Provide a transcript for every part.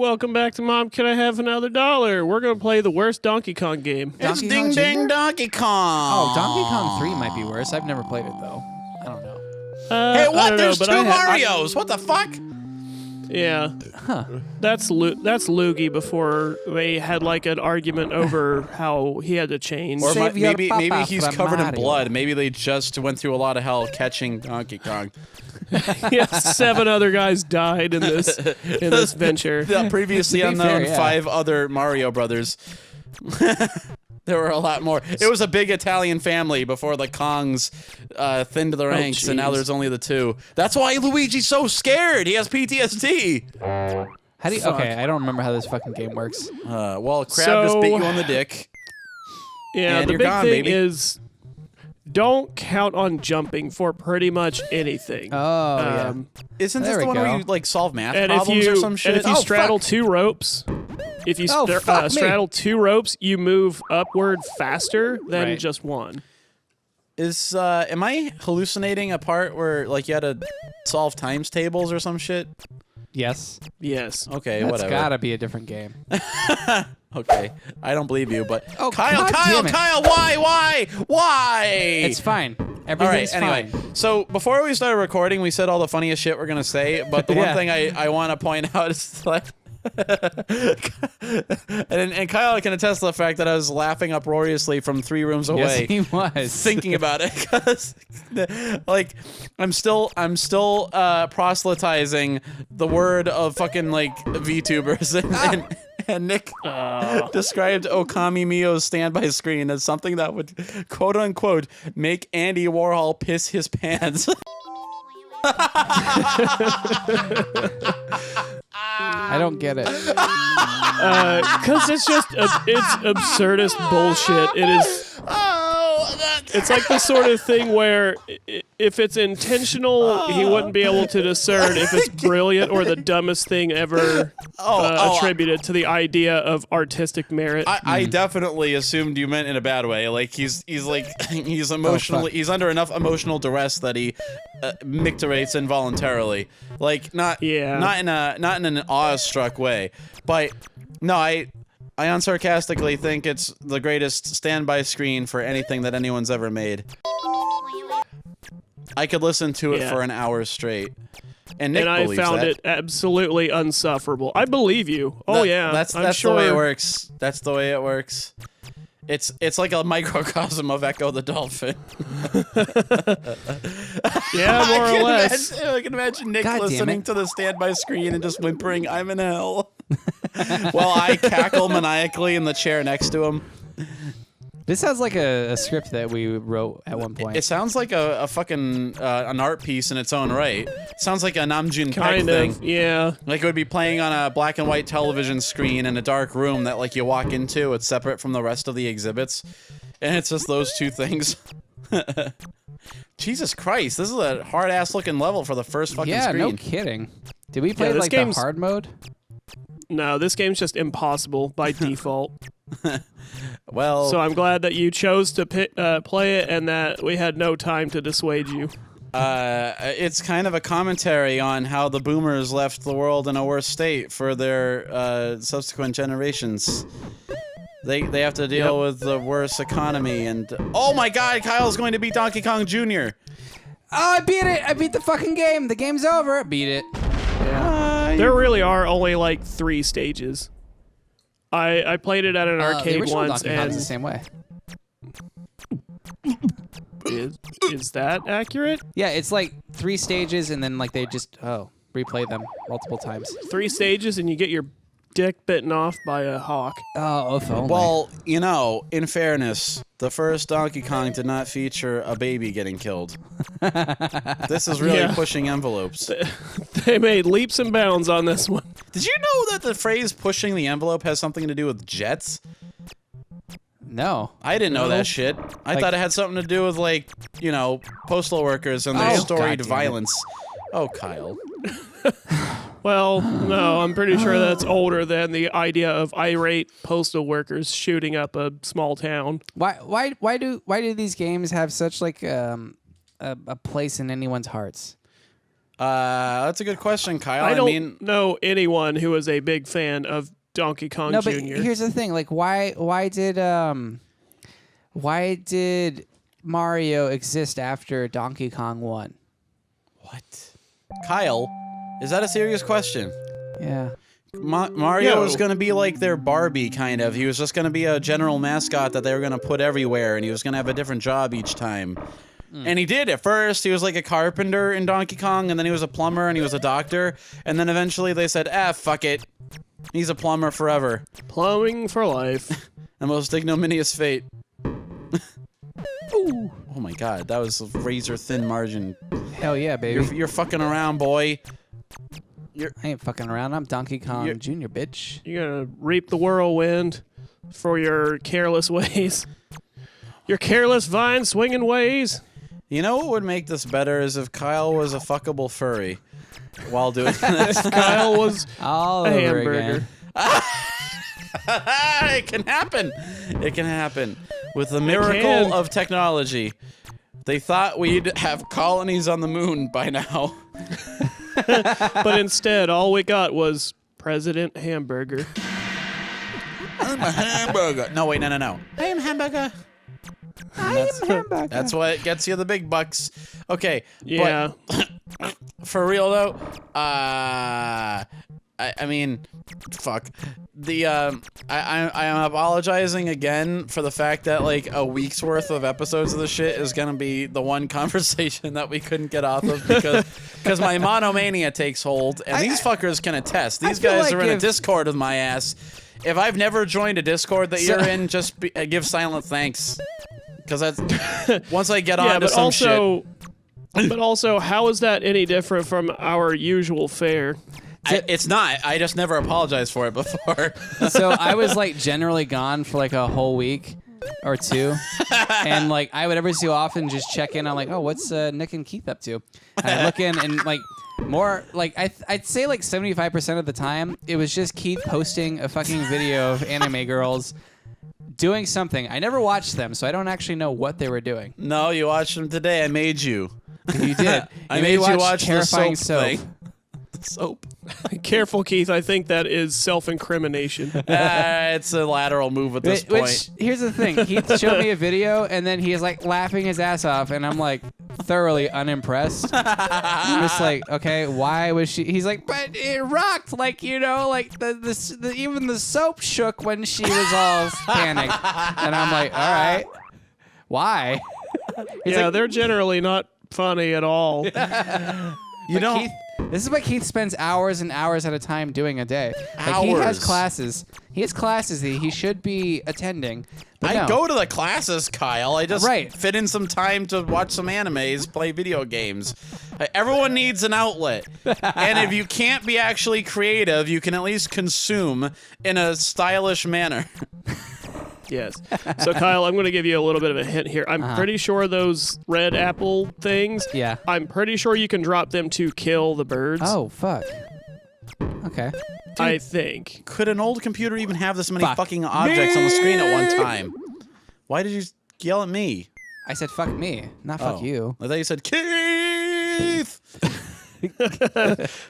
Welcome back to Mom, Can I Have Another $1? We're going to play the worst Donkey Kong game. It's Ding Ding Donkey Kong. Oh, Donkey Kong 3 might be worse. I've never played it, though. I don't know. Hey, what? There's two Marios. What the fuck? Yeah. Huh. That's Loogie before they had like an argument over how he had to change. Or Save your maybe papa he's from covered in Mario. blood. Maybe they just went through a lot of hell catching Donkey Kong. Yeah, 7 other guys died in this venture. The previously To be unknown fair, yeah. 5 other Mario brothers. There were a lot more. It was a big Italian family before the Kongs thinned the ranks, and now jeez. there's only the 2. That's why Luigi's so scared. He has PTSD. How do you? Fuck. Okay, I don't remember how this fucking game works. Well, Crab just bit you on the dick. Yeah, And the you're big gone, thing baby. is don't count on jumping for pretty much anything. Oh, yeah. Isn't There this the we one where go. you like solve math And if problems you or some shit? and if you Oh, straddle fuck. 2 ropes, if you Oh, fuck me. straddle 2 ropes, you move upward faster than Right. just one. Am I hallucinating a part where like you had to solve times tables or some shit? Yes. Yes. Okay, That's whatever. gotta be a different game. Okay, I don't believe you, but Oh, Kyle, God Kyle, damn it. Kyle, why? It's fine. All right. Everything's Anyway, fine. so before we started recording, we said all the funniest shit we're gonna say, but the one Yeah. thing I want to point out is like. and Kyle can attest to the fact that I was laughing uproariously from 3 rooms away. Yes, he was. Thinking about it, 'cause, like I'm still proselytizing the word of fucking like VTubers and Nick described Okami Mio's standby screen as something that would quote unquote make Andy Warhol piss his pants. I don't get it. Because it's just it's absurdist bullshit. It is. It's like the sort of thing where if it's intentional, he wouldn't be able to discern if it's brilliant or the dumbest thing ever attributed to the idea of artistic merit. I definitely assumed you meant in a bad way. Like he's emotionally he's under enough emotional duress that he micturates involuntarily. Like not in an awestruck way. But no, I unsarcastically think it's the greatest standby screen for anything that anyone's ever made. I could listen to it for an hour straight. And Nick I believes found that. it absolutely unsufferable. I believe you. Oh yeah, That's sure. the way it works. That's the way it works. It's like a microcosm of Echo the Dolphin. Yeah, more or less. I can imagine Nick God damn listening it. to the standby screen and just whimpering, "I'm in hell," while I cackle maniacally in the chair next to him. This sounds like a script that we wrote at one point. It sounds like a fucking an art piece in its own right. It sounds like a Namjoon Paik Kind thing. of, yeah. Like it would be playing on a black and white television screen in a dark room that like you walk into. It's separate from the rest of the exhibits, and it's just those 2 things. Jesus Christ, this is a hard ass looking level for the first fucking yeah, screen. no kidding. Did we play this like the game's- hard mode? No, this game's just impossible by default. Well, So I'm glad that you chose to play it and that we had no time to dissuade you. it's kind of a commentary on how the boomers left the world in a worse state for their subsequent generations. They have to deal with the worse economy and oh my God, Kyle's going to beat Donkey Kong Jr. Oh, I beat it! I beat the fucking game. The game's over. I beat it. There really are only like 3 stages. I played it at an The arcade original once, Donkey Kong's the and same way. is that accurate? Yeah, it's like 3 stages, and then like they just replay them multiple times. 3 stages, and you get your dick bitten off by a hawk. Oh, if only. Well, you know, in fairness, the first Donkey Kong did not feature a baby getting killed. This is really Yeah. pushing envelopes. They made leaps and bounds on this one. Did you know that the phrase pushing the envelope has something to do with jets? no. I didn't know No. that shit. I Like- thought it had something to do with, like, you know, postal workers and their Oh, storied God damn it. violence. Oh, Kyle. Well, no, I'm pretty sure that's older than the idea of irate postal workers shooting up a small town. Why do these games have such like a place in anyone's hearts? That's a good question, Kyle. I don't know anyone who is a big fan of Donkey Kong No, Jr. but here's the thing. Like, why did Mario exist after Donkey Kong 1? What? Kyle, is that a serious question? Yeah. Mario was going to be like their Barbie, kind of. He was just going to be a general mascot that they were going to put everywhere, and he was going to have a different job each time. And he did at first. He was like a carpenter in Donkey Kong, and then he was a plumber, and he was a doctor, and then eventually they said, fuck it. He's a plumber forever. Plumbing for life. The most ignominious fate. Ooh. Oh my god, that was a razor-thin margin. Hell yeah, baby. You're fucking around, boy. I ain't fucking around. I'm Donkey Kong Jr., bitch. You're gonna reap the whirlwind for your careless ways. Your careless vine-swinging ways. You know what would make this better is if Kyle was a fuckable furry while doing this. Kyle was All a over hamburger. again. It can happen. It can happen. With the miracle of technology. They thought we'd have colonies on the moon by now. But instead, all we got was President Hamburger. I'm a hamburger. No, wait, no. I am hamburger. Hamburger. That's what gets you the big bucks. Okay. Yeah. But for real though, I mean, fuck. I am apologizing again for the fact that like a week's worth of episodes of the shit is gonna be the one conversation that we couldn't get off of because my monomania takes hold, and these fuckers can attest. These guys are in a Discord with my ass. If I've never joined a Discord that you're in, just give silent thanks, because that's once I get on to some shit. But also, how is that any different from our usual fare? It's not. I just never apologized for it before. So I was like generally gone for like a whole week or two, and like I would every so often just check in on like, oh, what's Nick and Keith up to? And I look in and like more like I'd say like 75% of the time it was just Keith posting a fucking video of anime girls doing something. I never watched them, so I don't actually know what they were doing. No, you watched them today. I made you. You did. I made you watch terrifying the soap soap. thing. Soap. Careful, Keith. I think that is self-incrimination. It's a lateral move at this point. Which, here's the thing. Keith showed me a video, and then he's like laughing his ass off, and I'm like thoroughly unimpressed. I'm just like, okay, why was she? He's like, but it rocked, like, you know, like the even the soap shook when she was all panicked, and I'm like, all right, why? He's Yeah, like, they're generally not funny at all. You know, Keith, this is what Keith spends hours and hours at a time doing a day. Like, he has Hours. classes. He has classes that he should be attending. But I no. go to the classes, Kyle. I just Right. fit in some time to watch some animes, play video games. Everyone needs an outlet. And if you can't be actually creative, you can at least consume in a stylish manner. Yes. So, Kyle, I'm going to give you a little bit of a hint here. I'm pretty sure those red apple things, Yeah. I'm pretty sure you can drop them to kill the birds. Oh, fuck. Okay. I think. Could an old computer even have this many Fuck fucking objects on the screen at one time? Why did you yell at me? I said fuck me, not fuck Oh. you. I thought you said, Keith!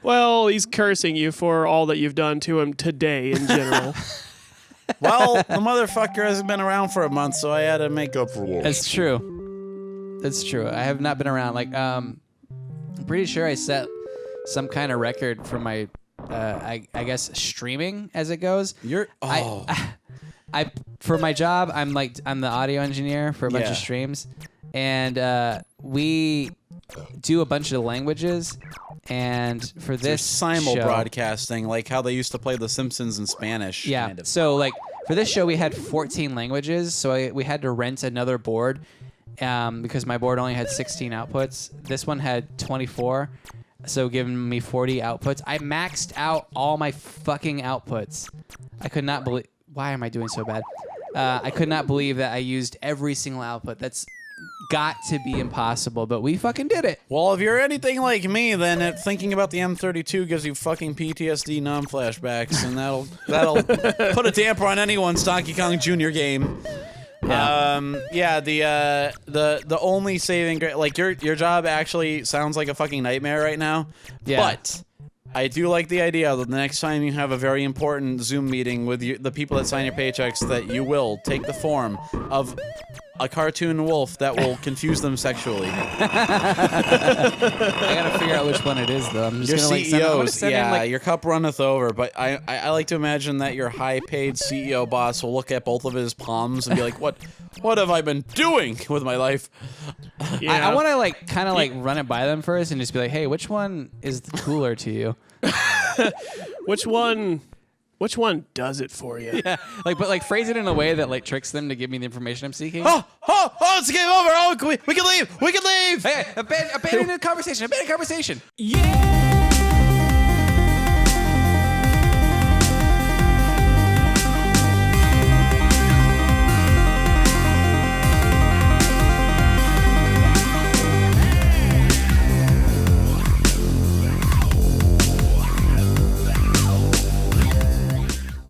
Well, he's cursing you for all that you've done to him today in general. Well, the motherfucker hasn't been around for a month, so I had to make up for it. That's true. That's true. I have not been around. Like, I'm pretty sure I set some kind of record for my, I guess, streaming as it goes. You're... Oh. I for my job, I'm the audio engineer for a bunch Yeah. of streams, and we do a bunch of languages. And for this simul show, broadcasting, like how they used to play The Simpsons in Spanish. yeah. Kind of. So like for this show, we had 14 languages, so we had to rent another board because my board only had 16 outputs. This one had 24, so giving me 40 outputs. I maxed out all my fucking outputs. I could not believe. Why am I doing so bad? I could not believe that I used every single output. That's got to be impossible, but we fucking did it. Well, if you're anything like me, then thinking about the M32 gives you fucking PTSD non-flashbacks, and that'll put a damper on anyone's Donkey Kong Jr. game. Yeah. The only saving like your job actually sounds like a fucking nightmare right now. Yeah. But I do like the idea that the next time you have a very important Zoom meeting with the people that sign your paychecks, that you will take the form of a cartoon wolf that will confuse them sexually. I gotta figure out which one it is, though. I'm just Your gonna, CEOs, your cup runneth over. But I like to imagine that your high-paid CEO boss will look at both of his palms and be like, "What have I been doing with my life?" I want to kind of run it by them first and just be like, "Hey, which one is cooler to you?" Which one does it for you? Yeah, but phrase it in a way that tricks them to give me the information I'm seeking. Oh, it's game over. Oh, we can leave. We can leave. Hey, abandon the conversation. Abandon the conversation. Yeah.